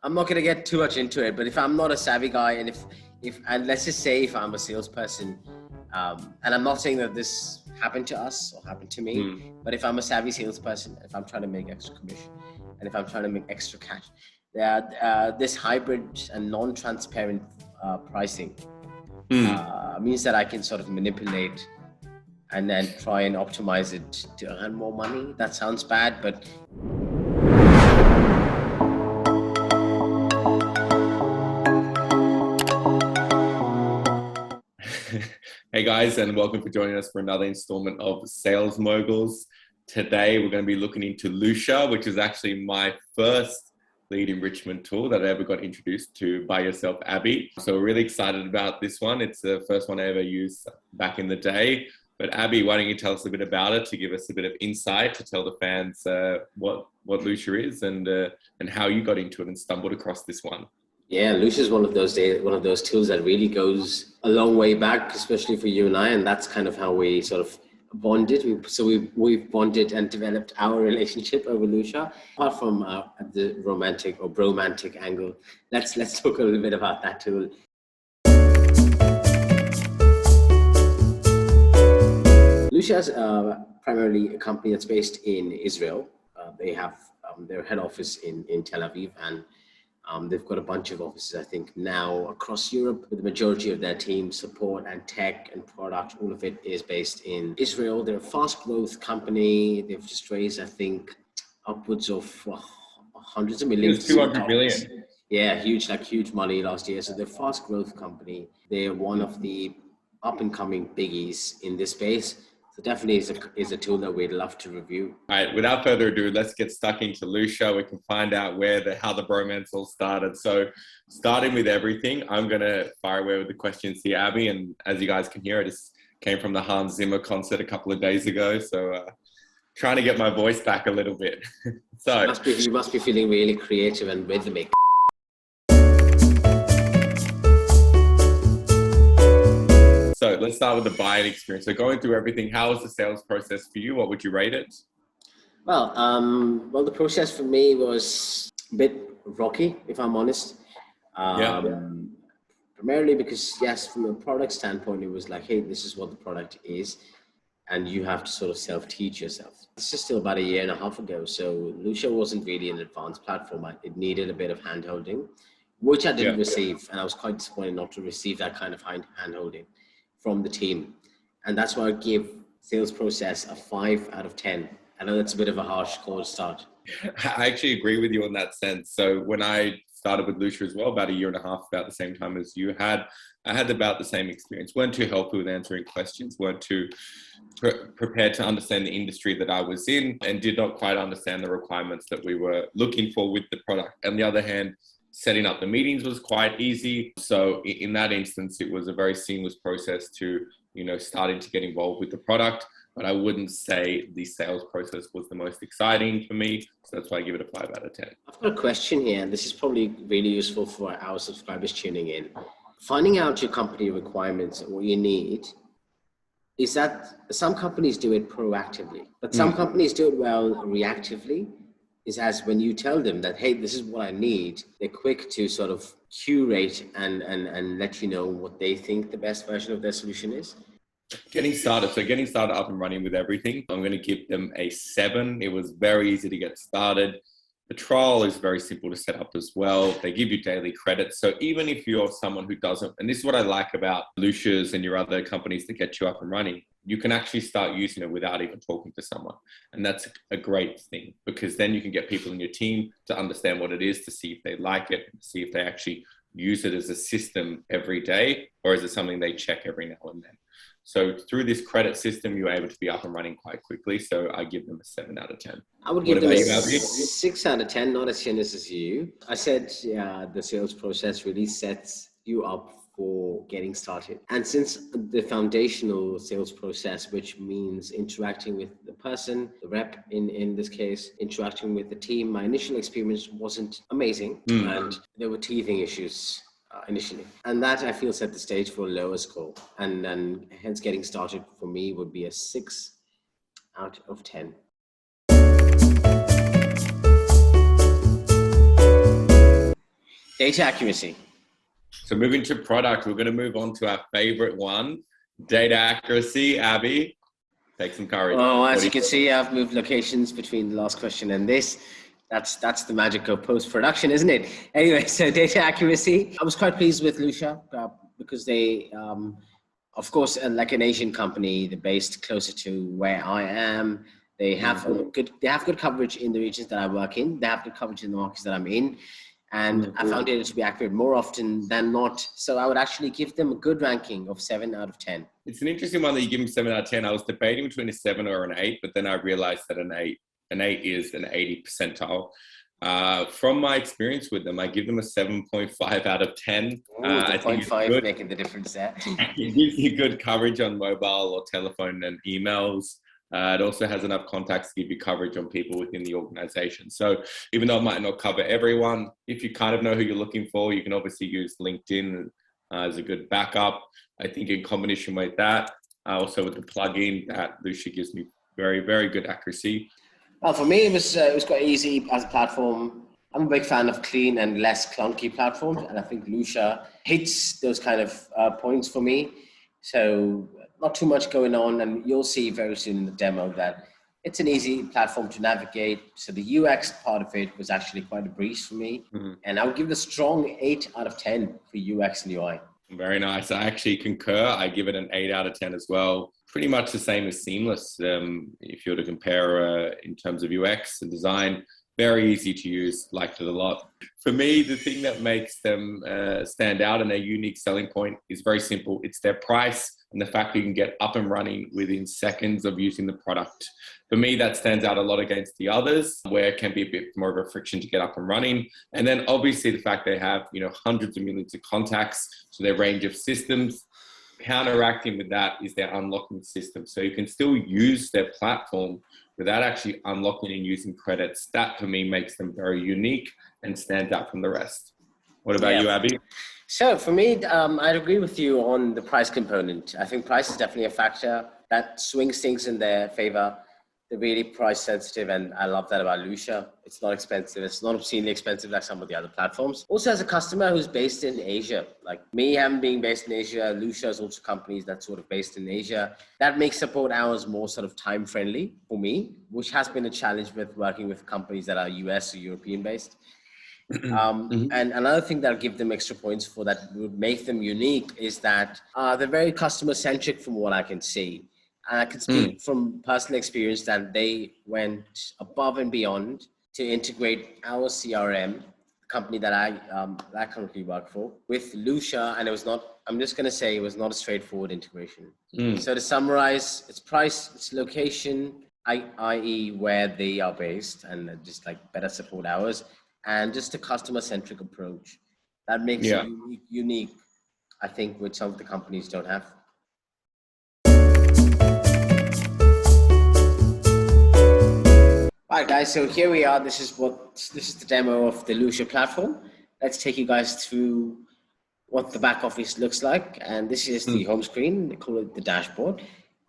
I'm not going to get too much into it, but if I'm not a savvy guy, and and let's just say if I'm a salesperson, and I'm not saying that this happened to us or happened to me, but if I'm a savvy salesperson, if I'm trying to make extra commission, and if I'm trying to make extra cash, this hybrid and non-transparent pricing means that I can sort of manipulate and then try and optimize it to earn more money. That sounds bad, but Hey guys, and welcome for joining us for another installment of Sales Moguls. Today we're going to be looking into Lusha, which is actually my first lead enrichment tool that I ever got introduced to by yourself, Abby. So we're really excited about this one. It's the first one I ever used back in the day. But Abby, why don't you tell us a bit about it to give us a bit of insight, to tell the fans what Lusha is and how you got into it and stumbled across this one. Yeah, Lusha is one of those tools that really goes a long way back, especially for you and I, and that's kind of how we sort of bonded. We've bonded and developed our relationship over Lusha. Apart from the romantic or bromantic angle, let's talk a little bit about that tool. Lusha is primarily a company that's based in Israel. They have their head office in Tel Aviv, and they've got a bunch of offices, I think, now across Europe, with the majority of their team, support and tech and product, all of it is based in Israel. They're a fast growth company. They've just raised, I think, upwards of hundreds of millions. 200 million. Yeah, huge money last year. So they're a fast growth company. They're one of the up and coming biggies in this space. So definitely is a tool that we'd love to review. All right, without further ado, let's get stuck into Lusha. We can find out how the bromance all started. So starting with everything, I'm going to fire away with the questions here, Abby. And as you guys can hear, I just came from the Hans Zimmer concert a couple of days ago. So trying to get my voice back a little bit. So you must be feeling really creative and rhythmic. So let's start with the buying experience. So going through everything, how was the sales process for you? What would you rate it? Well, the process for me was a bit rocky, if I'm honest. Primarily because, yes, from a product standpoint, it was like, hey, this is what the product is, and you have to sort of self-teach yourself. This is still about a year and a half ago, so Lusha wasn't really an advanced platform. It needed a bit of hand-holding, which I didn't receive, and I was quite disappointed not to receive that kind of hand-holding from the team. And that's why I give sales process a 5 out of 10. I know that's a bit of a harsh call to start. I actually agree with you in that sense. So when I started with Lusha as well, about a year and a half, about the same time as you had, I had about the same experience. Weren't too helpful with answering questions, weren't too prepared to understand the industry that I was in, and did not quite understand the requirements that we were looking for with the product. On the other hand, setting up the meetings was quite easy. So in that instance, it was a very seamless process to, starting to get involved with the product. But I wouldn't say the sales process was the most exciting for me. So that's why I give it a 5 out of 10. I've got a question here, and this is probably really useful for our subscribers tuning in. Finding out your company requirements and what you need, is that some companies do it proactively, but some companies do it well reactively. Is as when you tell them that, hey, this is what I need, they're quick to sort of curate and let you know what they think the best version of their solution is. Getting started up and running with everything, I'm going to give them a 7. It was very easy to get started. The trial is very simple to set up as well. They give you daily credits. So even if you're someone who doesn't, and this is what I like about Lusha's and your other companies that get you up and running, you can actually start using it without even talking to someone. And that's a great thing, because then you can get people in your team to understand what it is, to see if they like it, to see if they actually use it as a system every day, or is it something they check every now and then. So through this credit system, you're able to be up and running quite quickly. So I give them a 7 out of 10. I would give them a 6 out of 10, not as generous as you. I said, the sales process really sets you up for getting started. And since the foundational sales process, which means interacting with the person, the rep in this case, interacting with the team, my initial experience wasn't amazing, and there were teething issues initially. And that, I feel, set the stage for a lower score. And hence getting started for me would be a 6 out of 10. Data accuracy. So moving to product, we're going to move on to our favorite one, data accuracy. Abby, take some courage. Oh, as you can see, I've moved locations between the last question and this. That's the magic of post-production, isn't it? Anyway, so data accuracy. I was quite pleased with Lusha because they, of course, like an Asian company, they're based closer to where I am. They have good coverage in the regions that I work in. They have good coverage in the markets that I'm in. And I found it to be accurate more often than not. So I would actually give them a good ranking of 7 out of 10. It's an interesting one that you give them 7 out of 10. I was debating between a 7 or an 8, but then I realized that an 8 is an 80 percentile. From my experience with them, I give them a 7.5 out of 10. I think 0.5 making the difference there. It gives you good coverage on mobile or telephone and emails. It also has enough contacts to give you coverage on people within the organization. So even though it might not cover everyone, if you kind of know who you're looking for, you can obviously use LinkedIn as a good backup. I think in combination with that, also with the plugin, that Lusha gives me very, very good accuracy. Well, for me, it was quite easy as a platform. I'm a big fan of clean and less clunky platforms, and I think Lusha hits those kind of points for me. So not too much going on, and you'll see very soon in the demo that it's an easy platform to navigate. So the UX part of it was actually quite a breeze for me. And I would give it a strong 8 out of 10 for UX and UI. Very nice. I actually concur. I give it an 8 out of 10 as well. Pretty much the same as Seamless. If you were to compare in terms of UX and design, very easy to use, liked it a lot. For me, the thing that makes them stand out and a unique selling point is very simple. It's their price and the fact that you can get up and running within seconds of using the product. For me, that stands out a lot against the others, where it can be a bit more of a friction to get up and running. And then obviously the fact they have, hundreds of millions of contacts, so their range of systems. Counteracting with that is their unlocking system. So you can still use their platform without actually unlocking and using credits. That for me makes them very unique and stands out from the rest. What about you, Abby? So for me, I'd agree with you on the price component. I think price is definitely a factor that swings things in their favor. They're really price sensitive, and I love that about Lusha. It's not expensive. It's not obscenely expensive like some of the other platforms. Also, as a customer who's based in Asia, like me, having being based in Asia, Lusha is also companies that's sort of based in Asia. That makes support hours more sort of time friendly for me, which has been a challenge with working with companies that are US or European based. And another thing that'll give them extra points for that would make them unique is that they're very customer centric from what I can see. And I can speak from personal experience that they went above and beyond to integrate our CRM, the company that I currently work for, with Lusha. And it was not, I'm just going to say it was not a straightforward integration. So to summarize, it's price, it's location, i.e. where they are based, and just like better support hours, and just a customer-centric approach. That makes it unique, I think, which some of the companies don't have. All right, guys, so here we are. This is the demo of the Lusha platform. Let's take you guys through what the back office looks like. And this is the home screen. They call it the dashboard.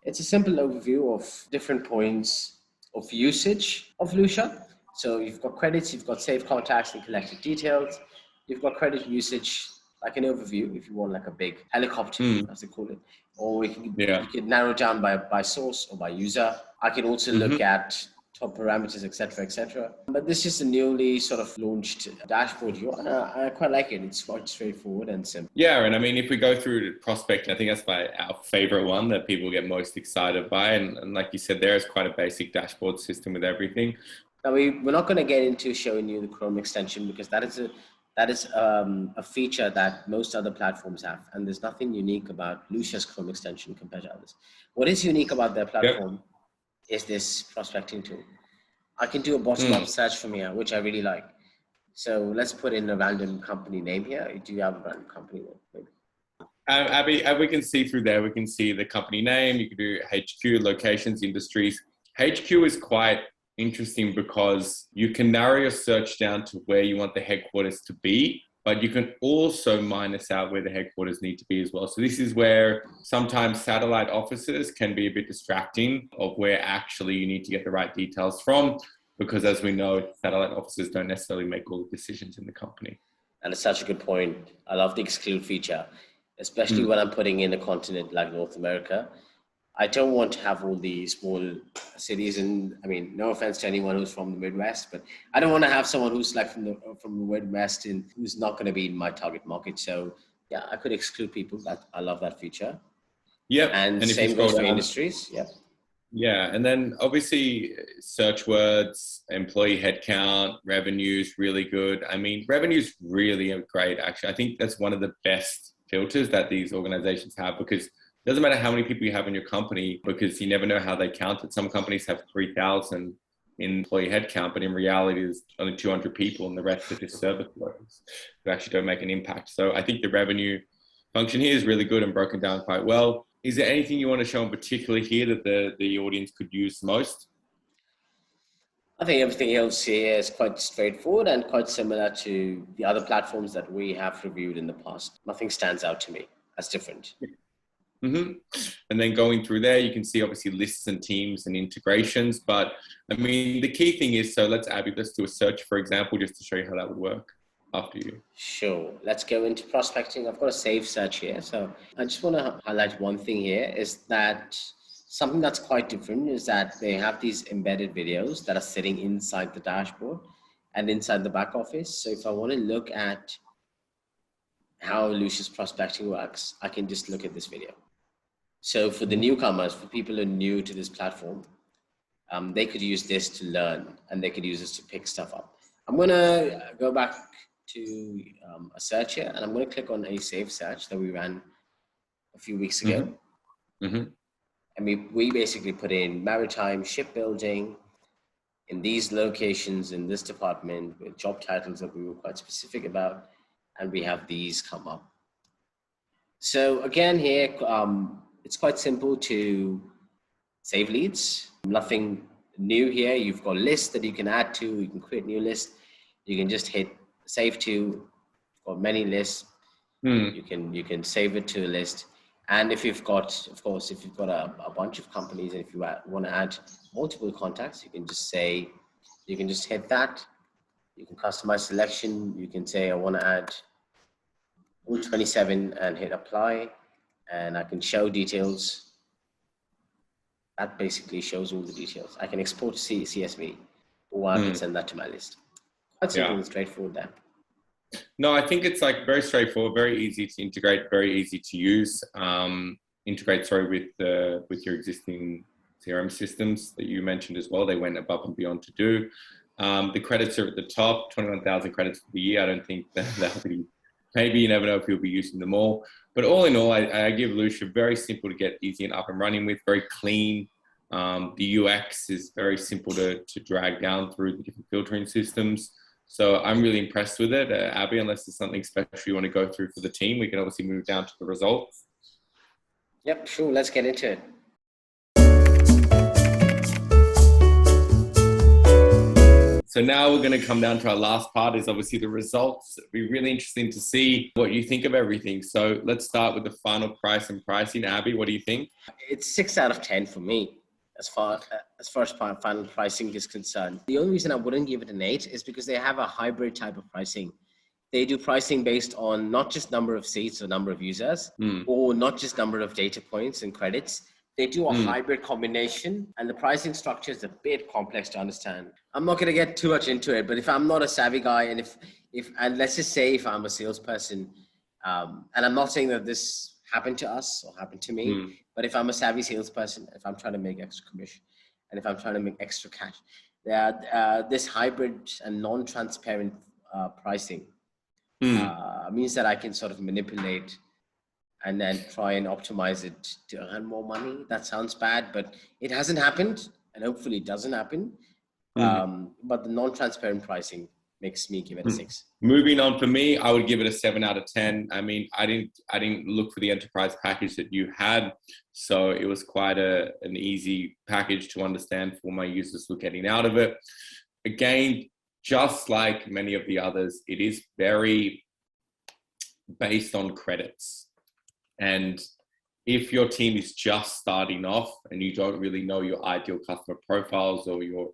It's a simple overview of different points of usage of Lusha. So you've got credits, you've got saved contacts and collected details. You've got credit usage, like an overview, if you want like a big helicopter, as they call it. Or you can narrow down by source or by user. I can also look at top parameters, etc. But this is a newly sort of launched dashboard here, and I quite like it. It's quite straightforward and simple. Yeah, and I mean, if we go through prospect, I think that's our favorite one that people get most excited by. And like you said, there is quite a basic dashboard system with everything. Now we're not going to get into showing you the Chrome extension because that is a feature that most other platforms have, and there's nothing unique about Lusha's Chrome extension compared to others. What is unique about their platform is this prospecting tool. I can do a bottom-up search from here, which I really like. So let's put in a random company name here. Do you have a random company name? Abby, we can see through there. We can see the company name. You can do HQ, locations, industries. HQ is quite interesting because you can narrow your search down to where you want the headquarters to be, but you can also minus out where the headquarters need to be as well. So this is where sometimes satellite offices can be a bit distracting of where actually you need to get the right details from, because as we know, satellite offices don't necessarily make all the decisions in the company. And it's such a good point. I love the exclude feature, especially when I'm putting in a continent like North America. I don't want to have all the small cities, and I mean, no offense to anyone who's from the Midwest, but I don't want to have someone who's like from the Midwest and who's not going to be in my target market. So yeah, I could exclude people. That I love that feature. Yep. And if same goes for industries. Yep. Yeah, and then obviously search words, employee headcount, revenue's really good. I mean, revenue's really great, actually. I think that's one of the best filters that these organizations have, because it doesn't matter how many people you have in your company, because you never know how they count it. Some companies have 3,000 in employee headcount, but in reality, there's only 200 people, and the rest are just service workers who actually don't make an impact. So I think the revenue function here is really good and broken down quite well. Is there anything you want to show in particular here that the audience could use most? I think everything else here is quite straightforward and quite similar to the other platforms that we have reviewed in the past. Nothing stands out to me as different. Mm-hmm. And then going through there, you can see obviously lists and teams and integrations. But I mean, the key thing is, so let's do a search, for example, just to show you how that would work after you. Sure. Let's go into prospecting. I've got a save search here. So I just want to highlight one thing here is that something that's quite different is that they have these embedded videos that are sitting inside the dashboard and inside the back office. So if I want to look at how Lusha's prospecting works, I can just look at this video. So for the newcomers, for people who are new to this platform, they could use this to learn, and they could use this to pick stuff up. I'm going to go back to a search here, and I'm going to click on a save search that we ran a few weeks ago. And we basically put in maritime shipbuilding in these locations, in this department, with job titles that we were quite specific about, and we have these come up. So again here, it's quite simple to save leads. Nothing new here. You've got lists that you can add to. You can create new lists. You can just hit save to. You've got many lists. You can save it to a list. And if you've got, of course, if you've got a bunch of companies, and if you want to add multiple contacts, you can just say, you can just hit that. You can customize selection. You can say, I want to add all 27 and hit apply. And I can show details. That basically shows all the details. I can export to CSV, or I can send that to my list. Quite simple and straightforward there. No, I think it's like very straightforward, very easy to integrate, very easy to use. Integrate, with your existing CRM systems that you mentioned as well. They went above and beyond to do. The credits are at the top, 21,000 credits for the year. I don't think that'll be, maybe you never know if you'll be using them all. But all in all, I give Lusha very simple to get easy and up and running with, very clean. The UX is very simple to drag down through the different filtering systems. So I'm really impressed with it. Abby, unless there's something special you want to go through for the team, we can obviously move down to the results. Yep, sure. Let's get into it. So now we're going to come down to our last part, is obviously the results. It'll be really interesting to see what you think of everything. So let's start with the final price and pricing. Abby, what do you think? It's 6 out of 10 for me, as far as final pricing is concerned. The only reason I wouldn't give it an 8 is because they have a hybrid type of pricing. They do pricing based on not just number of seats or number of users, or not just number of data points and credits. They do a hybrid combination, and the pricing structure is a bit complex to understand. I'm not going to get too much into it, but if I'm not a savvy guy, and and let's just say if I'm a salesperson, and I'm not saying that this happened to us or happened to me, but if I'm a savvy salesperson, if I'm trying to make extra commission, and if I'm trying to make extra cash, this hybrid and non-transparent pricing means that I can sort of manipulate and then try and optimize it to earn more money. That sounds bad, but it hasn't happened, and hopefully it doesn't happen. But the non-transparent pricing makes me give it a 6. Moving on, for me, I would give it a 7 out of 10. I mean, I didn't look for the enterprise package that you had, so it was quite an easy package to understand for my users who are getting out of it. Again, just like many of the others, it is very based on credits. And if your team is just starting off and you don't really know your ideal customer profiles or your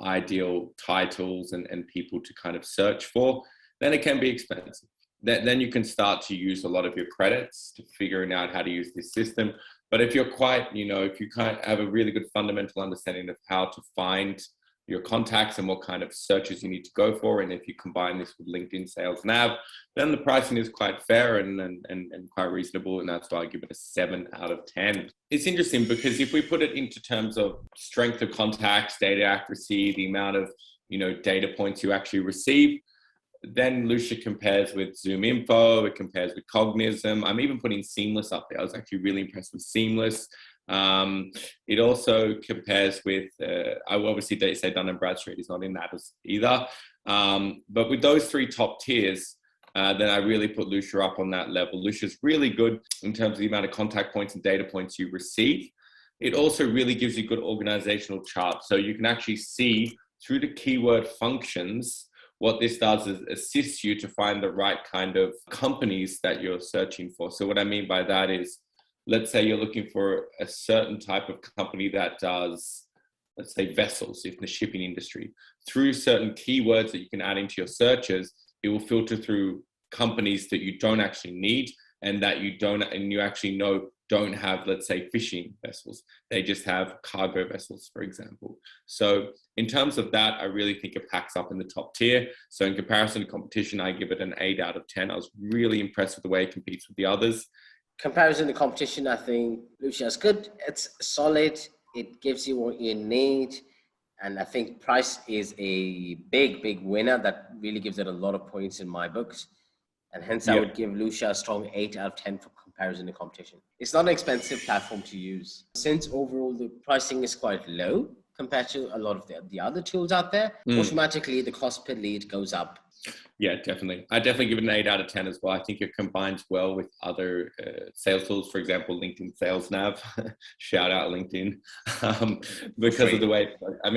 ideal titles and people to kind of search for, then it can be expensive. Then you can start to use a lot of your credits to figuring out how to use this system. But if you're quite, if you kind of have a really good fundamental understanding of how to find your contacts and what kind of searches you need to go for, and if you combine this with LinkedIn Sales Nav, then the pricing is quite fair and quite reasonable, and that's why I give it a 7 out of 10. It's interesting because if we put it into terms of strength of contacts, data accuracy, the amount of data points you actually receive, then Lusha compares with Zoom Info, it compares with Cognism. I'm even putting Seamless up there. I was actually really impressed with Seamless. It also compares with, obviously they say Dun & Bradstreet is not in that either. But with those 3 top tiers, then I really put Lusha up on that level. Lusha's really good in terms of the amount of contact points and data points you receive. It also really gives you good organizational charts. So you can actually see through the keyword functions. What this does is assist you to find the right kind of companies that you're searching for. So what I mean by that is, let's say you're looking for a certain type of company that does, let's say, vessels in the shipping industry. Through certain keywords that you can add into your searches, it will filter through companies that you don't actually need and that you actually know don't have, let's say, fishing vessels. They just have cargo vessels, for example. So in terms of that, I really think it packs up in the top tier. So in comparison to competition, I give it an 8 out of 10. I was really impressed with the way it competes with the others. Comparison to competition, I think Lusha is good. It's solid. It gives you what you need. And I think price is a big winner that really gives it a lot of points in my books. And hence I would give Lusha a strong 8 out of 10 for comparison to competition. It's not an expensive platform to use. Since overall the pricing is quite low compared to a lot of the other tools out there, automatically the cost per lead goes up. Yeah, definitely. I definitely give it an 8 out of 10 as well. I think it combines well with other sales tools, for example, LinkedIn Sales Nav. Shout out LinkedIn. Because of the way,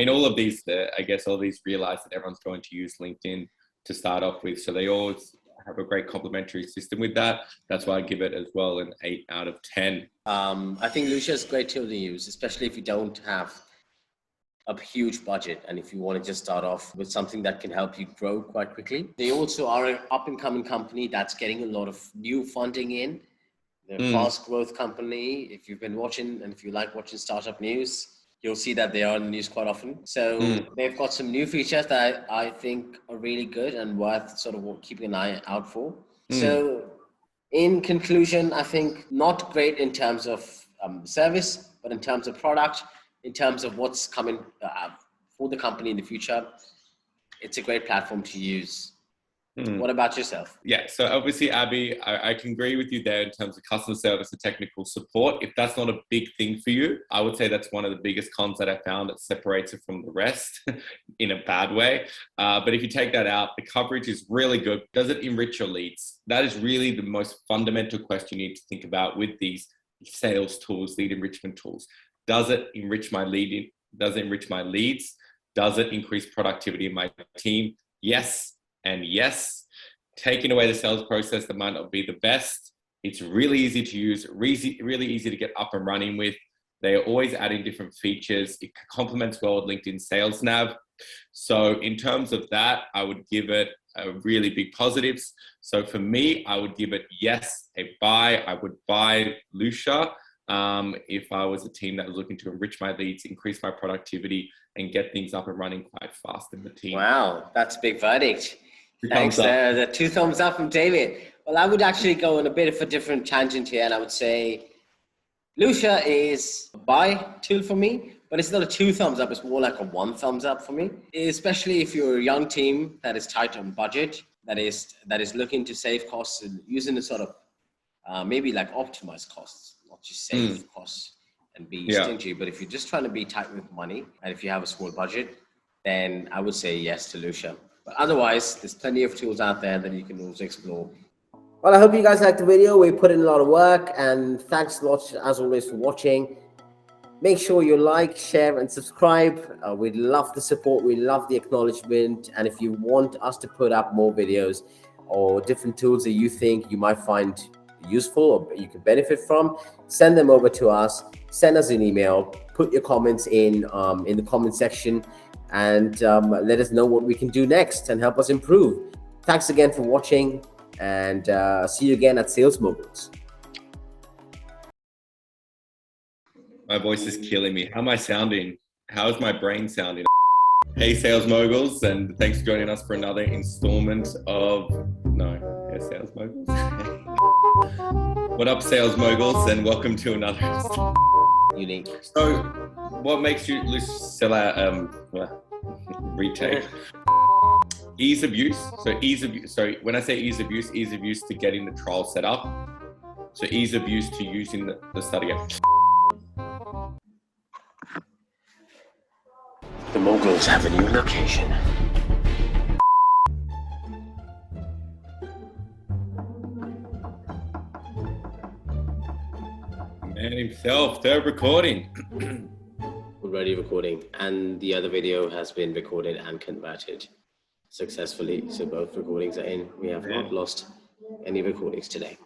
all of these, I guess all these realize that everyone's going to use LinkedIn to start off with. So they always have a great complementary system with that. That's why I give it as well an 8 out of 10. I think Lusha is a great tool to use, especially if you don't have a huge budget and if you want to just start off with something that can help you grow quite quickly. They also are an up-and-coming company that's getting a lot of new funding in. They're a fast growth company. If you've been watching and if you like watching startup news, you'll see that they are in the news quite often. So they've got some new features that I think are really good and worth sort of keeping an eye out for. So in conclusion, I think not great in terms of service, but in terms of product, in terms of what's coming for the company in the future, it's a great platform to use. What about yourself? Yeah, so obviously, Abby, I can agree with you there in terms of customer service and technical support. If that's not a big thing for you, I would say that's one of the biggest cons that I found that separates it from the rest in a bad way. But if you take that out, the coverage is really good. Does it enrich your leads? That is really the most fundamental question you need to think about with these sales tools, lead enrichment tools. Does it enrich my lead? Does it enrich my leads? Does it increase productivity in my team? Yes. And yes, taking away the sales process that might not be the best. It's really easy to use, really easy to get up and running with. They are always adding different features. It complements well with LinkedIn Sales Nav. So in terms of that, I would give it a really big positives. So for me, I would give it, yes, a buy. I would buy Lusha if I was a team that was looking to enrich my leads, increase my productivity, and get things up and running quite fast in the team. Wow, that's a big verdict. Thanks. The 2 thumbs up from David. Well, I would actually go on a bit of a different tangent here, and I would say Lusha is a buy tool for me, but it's not a 2 thumbs up. It's more like a 1 thumbs up for me, especially if you're a young team that is tight on budget, that is looking to save costs and using a sort of maybe like optimize costs, not just save costs and be stingy. But if you're just trying to be tight with money, and if you have a small budget, then I would say yes to Lusha. But otherwise, there's plenty of tools out there that you can also explore. Well, I hope you guys liked the video. We put in a lot of work, and thanks a lot, as always, for watching. Make sure you like, share, and subscribe. We'd love the support. We love the acknowledgement. And if you want us to put up more videos or different tools that you think you might find useful or you can benefit from, send them over to us. Send us an email. Put your comments in the comment section, and let us know what we can do next and help us improve. Thanks again for watching, and see you again at Sales Moguls. My voice is killing me. How am I sounding? How is my brain sounding? Hey, Sales Moguls, and thanks for joining us for another installment of Sales Moguls. What up, Sales Moguls, and welcome to another Unique. So, what makes you sell out? Retake. Ease of use. So when I say ease of use to getting the trial set up. So ease of use to using the study app. The Moguls have a new location. Man himself, they're recording. Already recording, and the other video has been recorded and converted successfully. So both recordings are in. We have not lost any recordings today.